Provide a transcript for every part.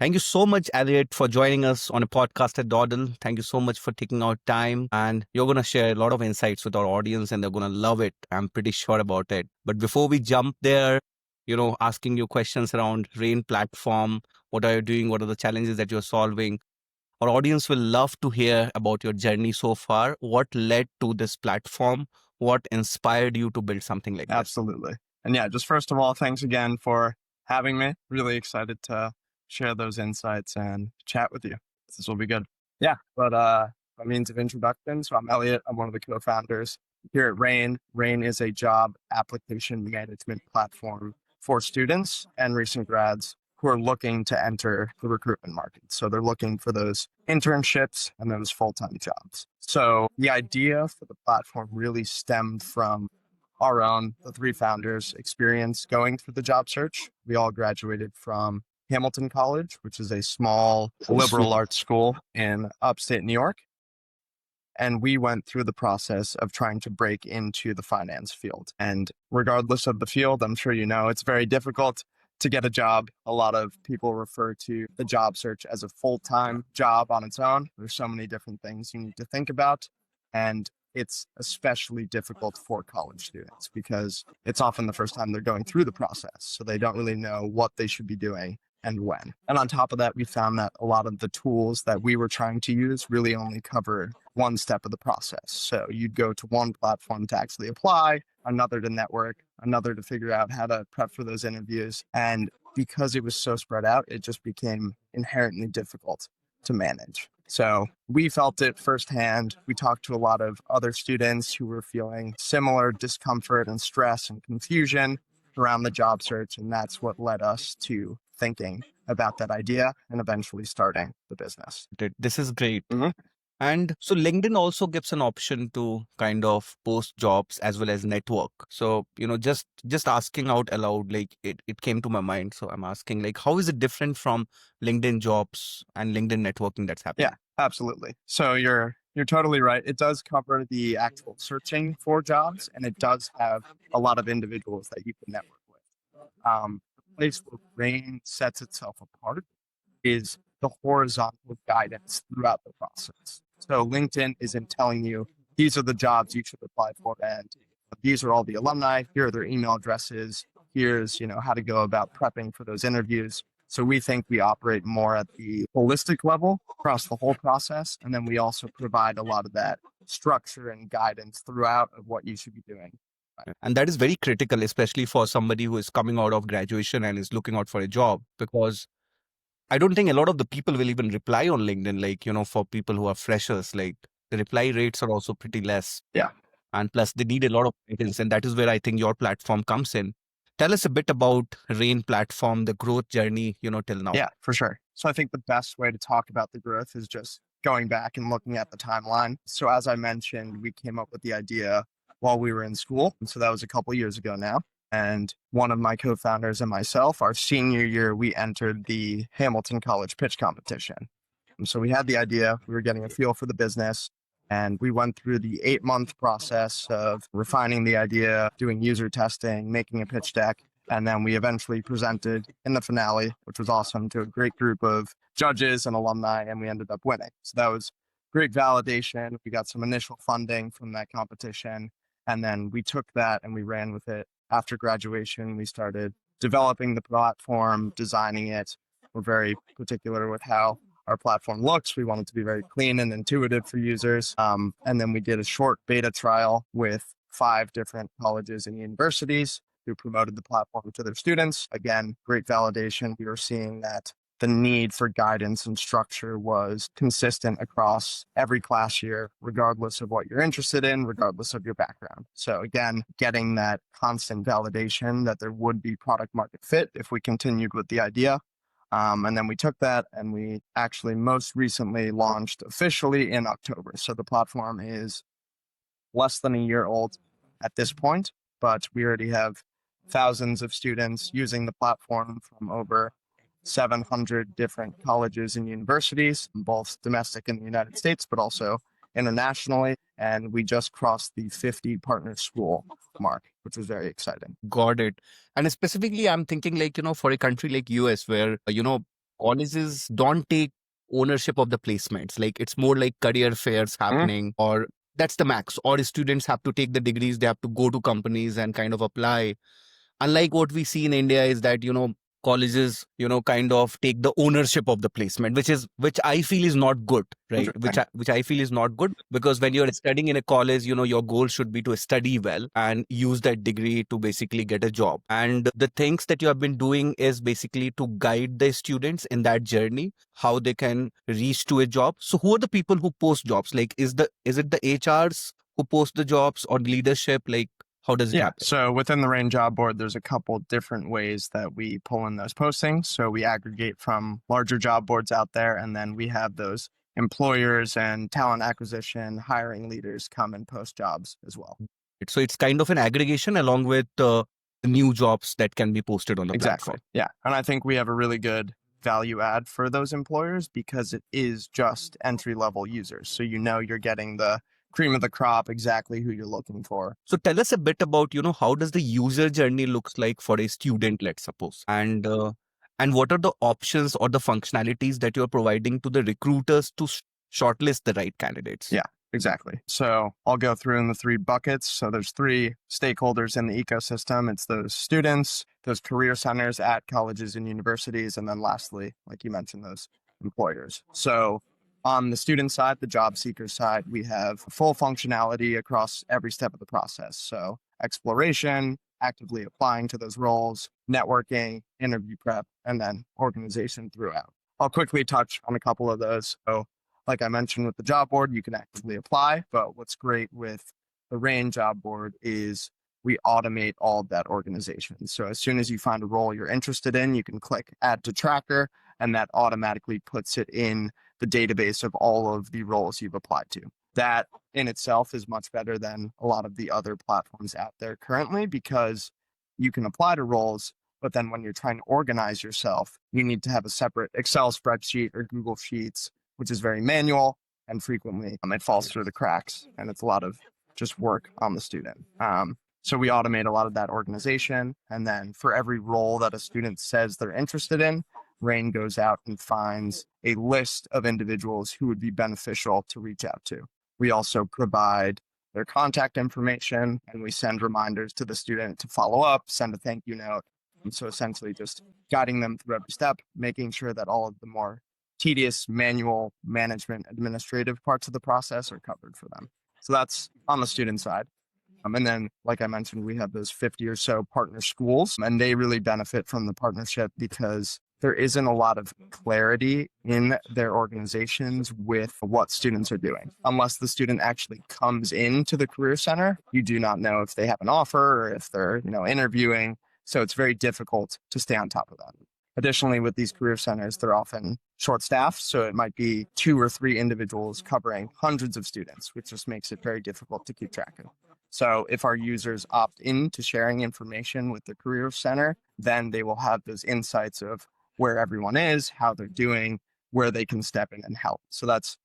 Thank you so much, Elliot, for joining us on a podcast at Dawdle. Thank you so much for taking out time. And you're going to share a lot of insights with our audience and they're going to love it. I'm pretty sure about it. But before we jump there, asking you questions around Rain platform, what are you doing? What are the challenges that you're solving? Our audience will love to hear about your journey so far. What led to this platform? What inspired you to build something like this? Absolutely. And yeah, just first of all, thanks again for having me. Really excited to share those insights and chat with you. This will be good. Yeah, but by means of introduction, so I'm Elliot. I'm one of the co-founders here at Rain. Rain is a job application management platform for students and recent grads who are looking to enter the recruitment market. So they're looking for those internships and those full-time jobs. So the idea for the platform really stemmed from our own, the three founders, experience going through the job search. We all graduated from Hamilton College, which is a small liberal arts school in upstate New York. And we went through the process of trying to break into the finance field. And regardless of the field, I'm sure you know, it's very difficult to get a job. A lot of people refer to the job search as a full-time job on its own. There's so many different things you need to think about. And it's especially difficult for college students because it's often the first time they're going through the process. So they don't really know what they should be doing and when. And on top of that, we found that a lot of the tools that we were trying to use really only covered one step of the process. So you'd go to one platform to actually apply, another to network, another to figure out how to prep for those interviews. And because it was so spread out, it just became inherently difficult to manage. So we felt it firsthand. We talked to a lot of other students who were feeling similar discomfort and stress and confusion around the job search. And that's what led us to thinking about that idea and eventually starting the business. This is great. And so LinkedIn also gives an option to kind of post jobs as well as network. So, just asking out aloud, like it came to my mind. So I'm asking, like, how is it different from LinkedIn jobs and LinkedIn networking that's happening? Yeah, absolutely. So you're totally right. It does cover the actual searching for jobs, and it does have a lot of individuals that you can network with. The place where Rain sets itself apart is the horizontal guidance throughout the process. So LinkedIn isn't telling you, these are the jobs you should apply for, and these are all the alumni, here are their email addresses, here's, how to go about prepping for those interviews. So we think we operate more at the holistic level across the whole process. And then we also provide a lot of that structure and guidance throughout of what you should be doing. And that is very critical, especially for somebody who is coming out of graduation and is looking out for a job, because I don't think a lot of the people will even reply on LinkedIn. Like, for people who are freshers, like the reply rates are also pretty less. Yeah. And plus they need a lot of guidance. And that is where I think your platform comes in. Tell us a bit about Rain platform, the growth journey, till now. Yeah, for sure. So I think the best way to talk about the growth is just going back and looking at the timeline. So as I mentioned, we came up with the idea while we were in school. So that was a couple years ago now. And one of my co-founders and myself, our senior year, we entered the Hamilton College pitch competition. And so we had the idea, we were getting a feel for the business, and we went through the 8-month process of refining the idea, doing user testing, making a pitch deck. And then we eventually presented in the finale, which was awesome, to a great group of judges and alumni, and we ended up winning. So that was great validation. We got some initial funding from that competition, and then we took that and we ran with it. After graduation, we started developing the platform, designing it. We're very particular with how our platform looks. We want it to be very clean and intuitive for users. And then we did a short beta trial with 5 different colleges and universities who promoted the platform to their students. Again, great validation. We were seeing that the need for guidance and structure was consistent across every class year, regardless of what you're interested in, regardless of your background. So again, getting that constant validation that there would be product market fit if we continued with the idea. And then we took that and we actually most recently launched officially in October. So the platform is less than a year old at this point, but we already have thousands of students using the platform from over 700 different colleges and universities, both domestic in the United States, but also internationally. And we just crossed the 50 partner school mark, which was very exciting. Got it. And specifically, I'm thinking like, for a country like US where, colleges don't take ownership of the placements. Like it's more like career fairs Mhm. happening, or that's the max. Or students have to take the degrees, they have to go to companies and kind of apply. Unlike what we see in India is that, colleges, kind of take the ownership of the placement, which I feel is not good, right? Interesting. Which I feel is not good, because when you're studying in a college, your goal should be to study well and use that degree to basically get a job. And the things that you have been doing is basically to guide the students in that journey, how they can reach to a job. So who are the people who post jobs? Like, is it the HRs who post the jobs, or leadership? Like, how does it Yeah. happen? So within the Rain job board, there's a couple different ways that we pull in those postings. So we aggregate from larger job boards out there, and then we have those employers and talent acquisition, hiring leaders come and post jobs as well. So it's kind of an aggregation along with the new jobs that can be posted on the Exactly. platform. Yeah. And I think we have a really good value add for those employers because it is just entry level users. So you're getting the cream of the crop, exactly who you're looking for. So tell us a bit about, how does the user journey looks like for a student, let's suppose, and what are the options or the functionalities that you're providing to the recruiters to shortlist the right candidates? Yeah, exactly. So I'll go through in the three buckets. So there's three stakeholders in the ecosystem. It's those students, those career centers at colleges and universities, and then lastly, like you mentioned, those employers. So on the student side, the job seeker side, we have full functionality across every step of the process. So exploration, actively applying to those roles, networking, interview prep, and then organization throughout. I'll quickly touch on a couple of those. So like I mentioned with the job board, you can actively apply, but what's great with the Rain job board is we automate all of that organization. So as soon as you find a role you're interested in, you can click add to tracker, and that automatically puts it in the database of all of the roles you've applied to. That in itself is much better than a lot of the other platforms out there currently, because you can apply to roles, but then when you're trying to organize yourself, you need to have a separate Excel spreadsheet or Google Sheets, which is very manual, and frequently it falls through the cracks, and it's a lot of just work on the student. So we automate a lot of that organization, and then for every role that a student says they're interested in, Rain goes out and finds a list of individuals who would be beneficial to reach out to. We also provide their contact information, and we send reminders to the student to follow up, send a thank you note. And so essentially just guiding them through every step, making sure that all of the more tedious manual management administrative parts of the process are covered for them. So that's on the student side. And then, like I mentioned, we have those 50 or so partner schools, and they really benefit from the partnership because there isn't a lot of clarity in their organizations with what students are doing. Unless the student actually comes into the Career Center, you do not know if they have an offer or if they're, interviewing. So it's very difficult to stay on top of that. Additionally, with these career centers, they're often short staffed. So it might be 2 or 3 individuals covering hundreds of students, which just makes it very difficult to keep track of. So if our users opt into sharing information with the career center, then they will have those insights of where everyone is, how they're doing, where they can step in and help. So that's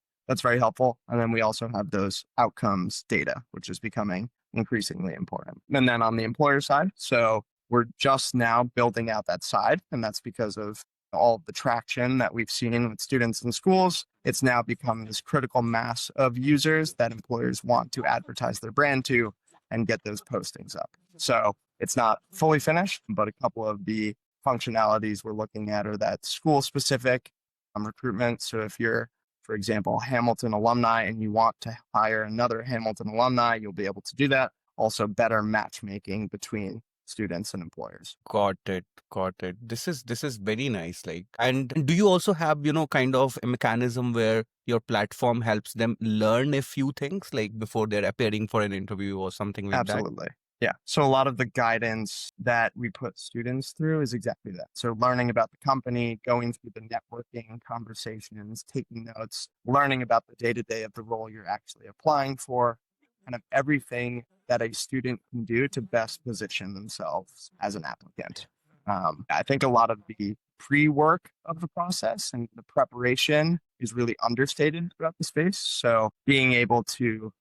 very helpful. And then we also have those outcomes data, which is becoming increasingly important. And then on the employer side, so we're just now building out that side, and that's because of all of the traction that we've seen with students in schools. It's now become this critical mass of users that employers want to advertise their brand to and get those postings up. So it's not fully finished, but a couple of the functionalities we're looking at are that school specific recruitment. So if you're, for example, Hamilton alumni and you want to hire another Hamilton alumni, you'll be able to do that. Also better matchmaking between students and employers. Got it. Got it. This is very nice. Like, and do you also have, kind of a mechanism where your platform helps them learn a few things, like before they're appearing for an interview or something like that? Absolutely. Yeah. So a lot of the guidance that we put students through is exactly that. So learning about the company, going through the networking conversations, taking notes, learning about the day-to-day of the role you're actually applying for, kind of everything that a student can do to best position themselves as an applicant. I think a lot of the pre-work of the process and the preparation is really understated throughout the space. So being able to,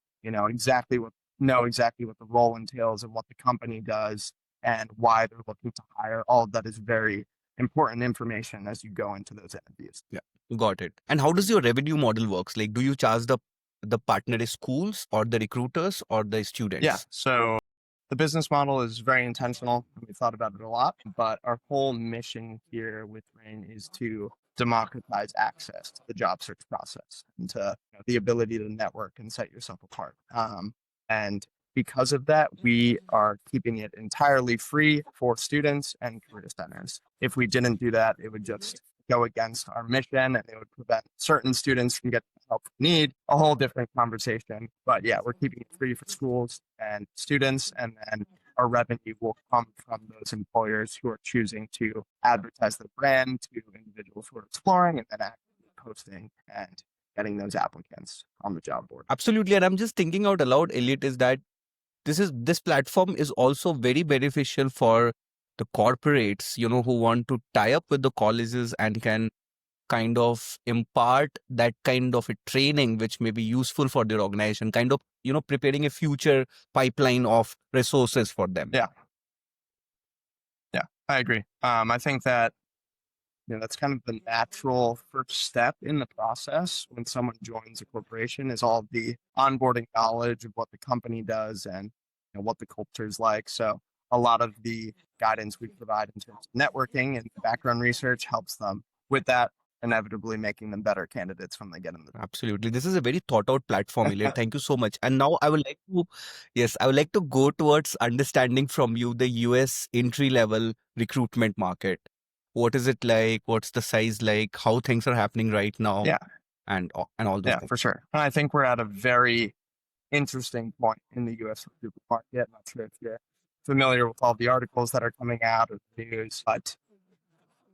know exactly what the role entails and what the company does and why they're looking to hire, all of that is very important information as you go into those interviews. Yeah, got it. And how does your revenue model works? Like, do you charge the partner is schools or the recruiters or the Yeah. students? So the business model is very intentional. We thought about it a lot, but our whole mission here with Rain is to democratize access to the job search process and to the ability to network and set yourself apart. And because of that, we are keeping it entirely free for students and career centers. If we didn't do that, it would just go against our mission and it would prevent certain students from getting the help they need. A whole different conversation. But yeah, we're keeping it free for schools and students, and then our revenue will come from those employers who are choosing to advertise their brand to individuals who are exploring and then actually posting and getting those applicants on the job board. Absolutely. And I'm just thinking out aloud, Elliot, is that this platform is also very beneficial for the corporates, who want to tie up with the colleges and can kind of impart that kind of a training which may be useful for their organization, kind of, preparing a future pipeline of resources for them. Yeah. Yeah, I agree. I think that that's kind of the natural first step in the process when someone joins a corporation is all the onboarding knowledge of what the company does and what the culture is like. So a lot of the guidance we provide in terms of networking and background research helps them with that, inevitably making them better candidates when they get in the Absolutely. This is a very thought out platform, Elliot. Thank you so much. And now I would like to go towards understanding from you the US entry level recruitment market. What is it like? What's the size like? How things are happening right now? Yeah. And all those Yeah, things. for sure. And I think we're at a very interesting point in the US recruitment market. Not sure if you're familiar with all the articles that are coming out of the news, but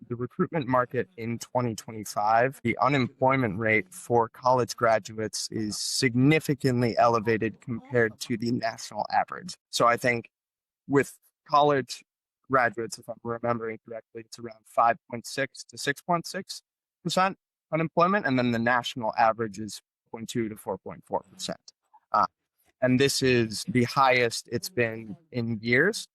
the recruitment market in 2025, the unemployment rate for college graduates is significantly elevated compared to the national average. So I think with college graduates, if I'm remembering correctly, it's around 5.6 to 6.6% unemployment, and then the national average is 0.2 to 4.4%. And this is the highest it's been in years.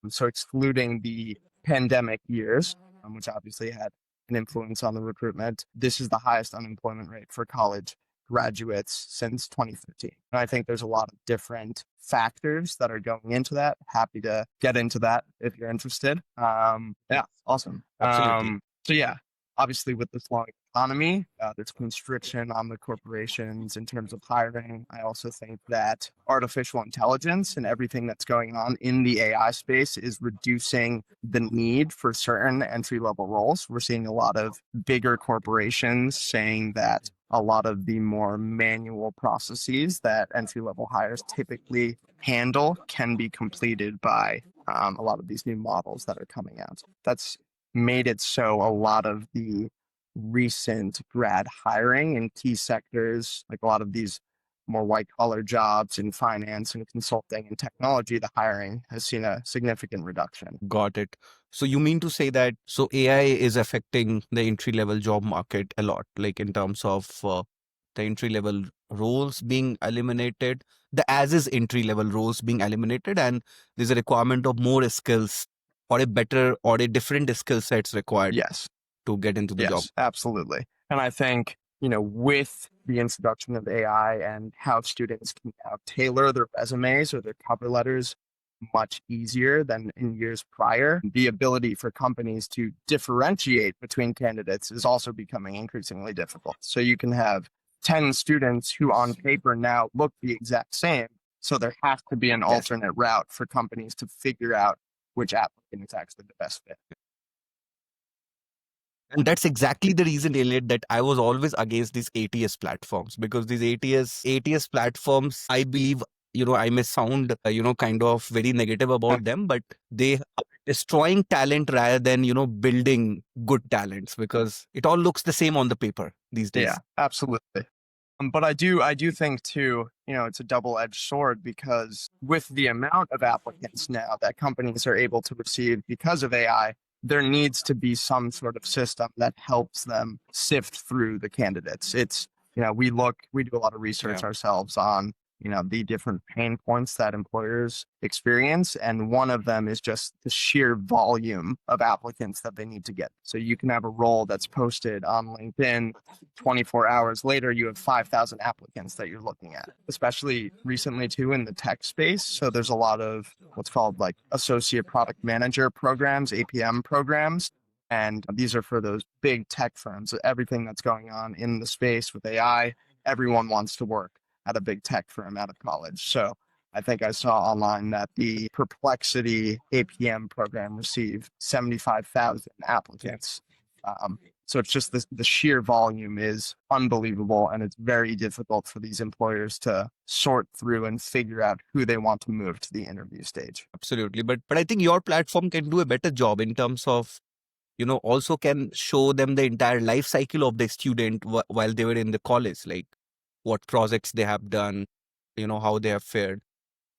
So excluding the pandemic years, which obviously had an influence on the recruitment, this is the highest unemployment rate for college graduates since 2015. And I think there's a lot of different factors that are going into that. Happy to get into that if you're interested. Yeah, awesome. Absolutely. So yeah, obviously with this long economy, there's constriction on the corporations in terms of hiring. I also think that artificial intelligence and everything that's going on in the AI space is reducing the need for certain entry-level roles. We're seeing a lot of bigger corporations saying that a lot of the more manual processes that entry-level hires typically handle can be completed by a lot of these new models that are coming out. That's made it so a lot of the recent grad hiring in key sectors, like a lot of these more white collar jobs in finance and consulting and technology, the hiring has seen a significant reduction. Got it. So you mean to say that AI is affecting the entry level job market a lot, like in terms of the entry level roles being eliminated, the as is entry level roles being eliminated, and there's a requirement of more skills or a better or a different skill sets required Yes. to get into the job. Yes, absolutely. And I think, with the introduction of AI and how students can now tailor their resumes or their cover letters much easier than in years prior, the ability for companies to differentiate between candidates is also becoming increasingly difficult. So you can have 10 students who on paper now look the exact same. So there has to be an alternate route for companies to figure out which applicant is actually the best fit. And that's exactly the reason, Elliot, that I was always against these ATS platforms, because these ATS platforms, I believe, I may sound, kind of very negative about them, but they are destroying talent rather than, building good talents, because it all looks the same on the paper these days. Yeah, absolutely. But I do think too, it's a double-edged sword, because with the amount of applicants now that companies are able to receive because of AI, there needs to be some sort of system that helps them sift through the candidates. It's, we do a lot of research ourselves on the different pain points that employers experience. And one of them is just the sheer volume of applicants that they need to get. So you can have a role that's posted on LinkedIn. 24 hours later, you have 5,000 applicants that you're looking at, especially recently too in the tech space. So there's a lot of what's called like associate product manager programs, APM programs. And these are for those big tech firms. Everything that's going on in the space with AI, everyone wants to work at a big tech firm out of college. So I think I saw online that the Perplexity APM program received 75,000 applicants. So it's just the sheer volume is unbelievable, and it's very difficult for these employers to sort through and figure out who they want to move to the interview stage. Absolutely. But I think your platform can do a better job in terms of, also can show them the entire life cycle of the student while they were in the college, like what projects they have done, how they have fared.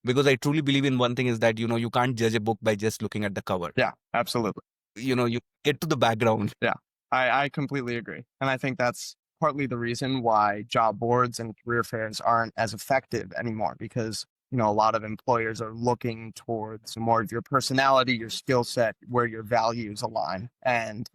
Because I truly believe in one thing is that, you can't judge a book by just looking at the cover. Yeah, absolutely. You get to the background. Yeah, I completely agree. And I think that's partly the reason why job boards and career fairs aren't as effective anymore, because a lot of employers are looking towards more of your personality, your skill set, where your values align. And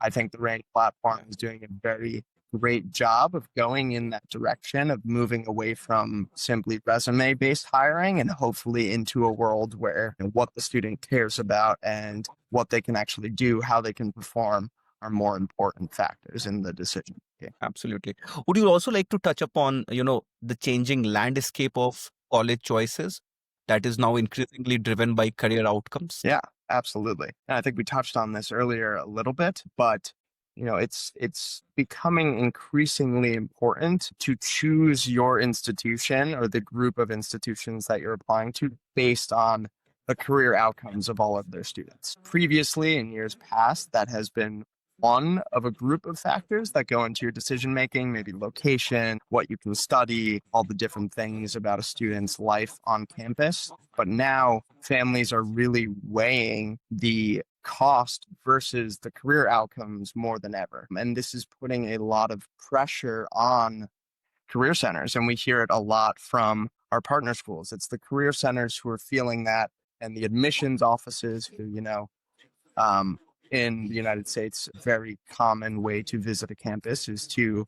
I think the Rank platform is doing a very great job of going in that direction of moving away from simply resume based hiring and hopefully into a world where what the student cares about and what they can actually do, how they can perform are more important factors in the decision making. Absolutely. Would you also like to touch upon, the changing landscape of college choices that is now increasingly driven by career outcomes? Yeah, absolutely. And I think we touched on this earlier a little bit, but it's becoming increasingly important to choose your institution or the group of institutions that you're applying to based on the career outcomes of all of their students. Previously, in years past, that has been one of a group of factors that go into your decision making, maybe location, what you can study, all the different things about a student's life on campus. But now families are really weighing the cost versus the career outcomes more than ever. And this is putting a lot of pressure on career centers. And we hear it a lot from our partner schools. It's the career centers who are feeling that, and the admissions offices who, um, in the United States, a very common way to visit a campus is to,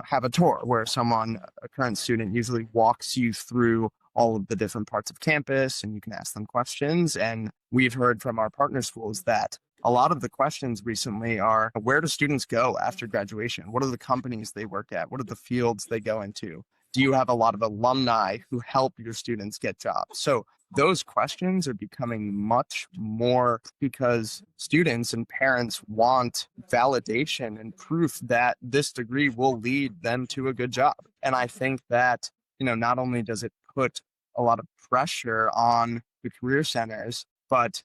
have a tour where someone, a current student, usually walks you through all of the different parts of campus and you can ask them questions. And we've heard from our partner schools that a lot of the questions recently are, where do students go after graduation? What are the companies they work at? What are the fields they go into? Do you have a lot of alumni who help your students get jobs? So those questions are becoming much more because students and parents want validation and proof that this degree will lead them to a good job. And I think that, not only does it put a lot of pressure on the career centers, but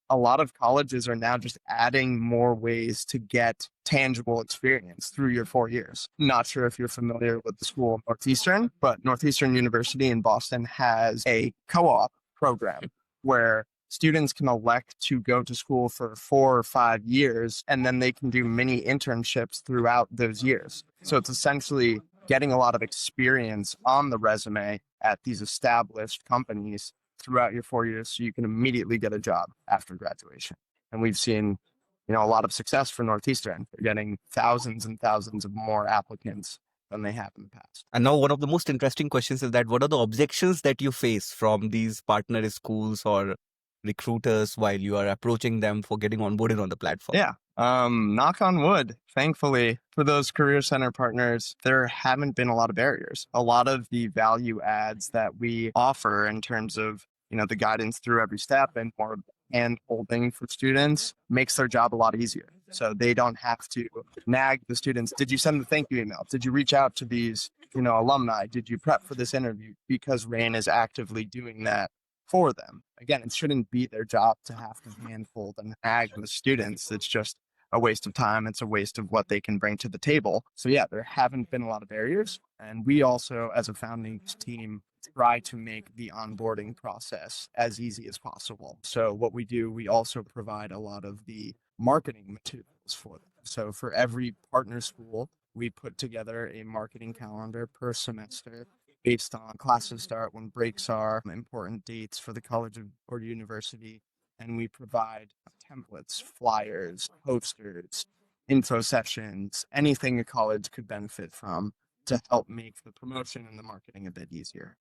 a lot of colleges are now just adding more ways to get tangible experience through your 4 years. Not sure if you're familiar with the school Northeastern, but Northeastern University in Boston has a co-op program where students can elect to go to school for 4 or 5 years, and then they can do mini internships throughout those years. So it's essentially getting a lot of experience on the resume at these established companies throughout your 4 years so you can immediately get a job after graduation. And we've seen, a lot of success for Northeastern. They're getting thousands and thousands of more applicants than they have in the past. And now one of the most interesting questions is that what are the objections that you face from these partner schools or recruiters while you are approaching them for getting onboarded on the platform? Yeah. Knock on wood, thankfully, for those career center partners, there haven't been a lot of barriers. A lot of the value adds that we offer in terms of, the guidance through every step and more hand holding for students makes their job a lot easier. So they don't have to nag the students. Did you send the thank you email? Did you reach out to these, alumni? Did you prep for this interview? Because RAIN is actively doing that for them. Again, it shouldn't be their job to have to handhold and nag the students. It's just a waste of time. It's a waste of what they can bring to the table. So yeah, there haven't been a lot of barriers. And we also, as a founding team, try to make the onboarding process as easy as possible. So what we do, we also provide a lot of the marketing materials for them. So for every partner school, we put together a marketing calendar per semester based on classes start, when breaks are, important dates for the college or university. And we provide templates, flyers, posters, info sessions, anything a college could benefit from to help make the promotion and the marketing a bit easier.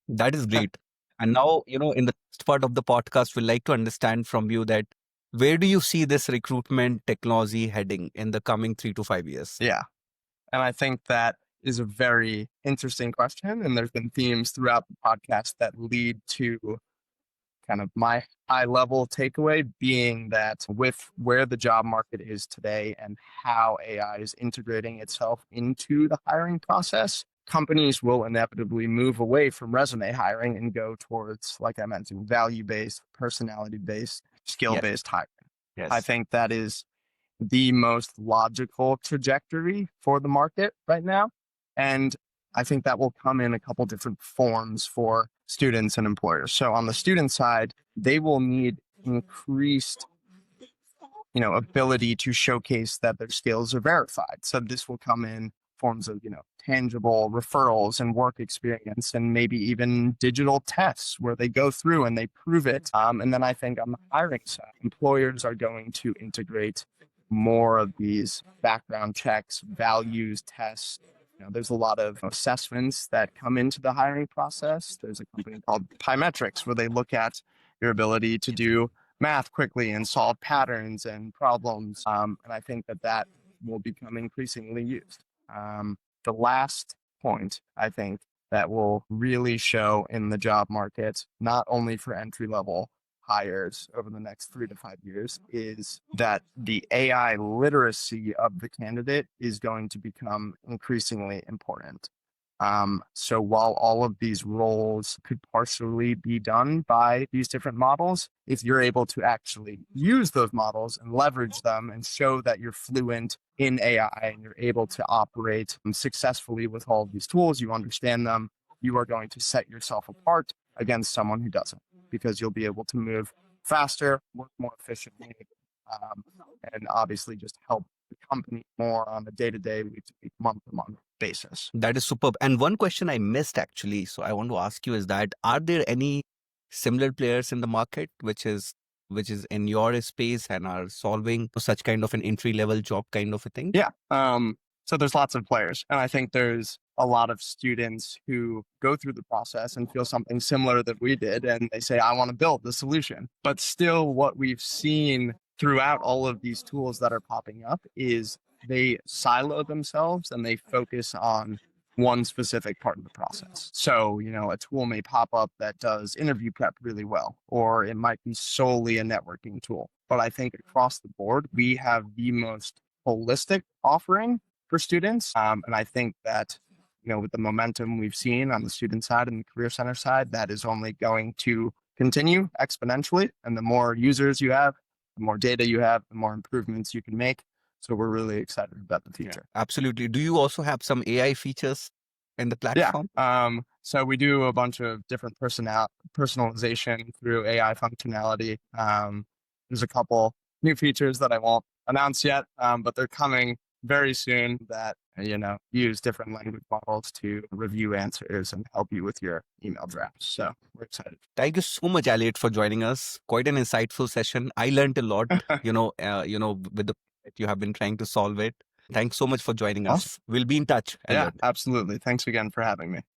That is great. And now, in the next part of the podcast, we'd like to understand from you that where do you see this recruitment technology heading in the coming 3 to 5 years? Yeah. And I think that is a very interesting question. And there's been themes throughout the podcast that lead to kind of my high level takeaway being that with where the job market is today and how AI is integrating itself into the hiring process, companies will inevitably move away from resume hiring and go towards, like I mentioned, value based, personality based, skill Yes. based hiring. I Yes. think that is the most logical trajectory for the market right now. And I think that will come in a couple different forms for students and employers. So on the student side, they will need increased ability to showcase that their skills are verified. So this will come in forms of, tangible referrals and work experience and maybe even digital tests where they go through and they prove it. And then I think on the hiring side, employers are going to integrate more of these background checks, values tests. There's a lot of assessments that come into the hiring process. There's a company called Pymetrics where they look at your ability to do math quickly and solve patterns and problems. And I think that will become increasingly used. The last point, I think, that will really show in the job market, not only for entry level hires over the next 3 to 5 years, is that the AI literacy of the candidate is going to become increasingly important. So while all of these roles could partially be done by these different models, if you're able to actually use those models and leverage them and show that you're fluent in AI and you're able to operate successfully with all of these tools, you understand them, you are going to set yourself apart against someone who doesn't, because you'll be able to move faster, work more efficiently, and obviously just help the company more on a day-to-day, week-to-week, month-to-month basis. That is superb. And one question I missed actually, so I want to ask you is that are there any similar players in the market which is in your space and are solving such kind of an entry level job kind of a thing? Yeah. So there's lots of players, and I think there's a lot of students who go through the process and feel something similar that we did, and they say, I want to build the solution. But still, what we've seen throughout all of these tools that are popping up is they silo themselves and they focus on one specific part of the process. So, a tool may pop up that does interview prep really well, or it might be solely a networking tool. But I think across the board, we have the most holistic offering for students. And I think that, with the momentum we've seen on the student side and the career center side, that is only going to continue exponentially. And the more users you have, the more data you have, the more improvements you can make. So we're really excited about the future. Absolutely. Do you also have some AI features in the platform? Yeah. So we do a bunch of different personalization through AI functionality. There's a couple new features that I won't announce yet, but they're coming very soon that use different language models to review answers and help you with your email drafts. So we're excited. Thank you so much, Elliot, for joining us. Quite an insightful session. I learned a lot, with the you have been trying to solve it. Thanks so much for joining us. Awesome. We'll be in touch, Yeah, Elliot. absolutely. Thanks again for having me.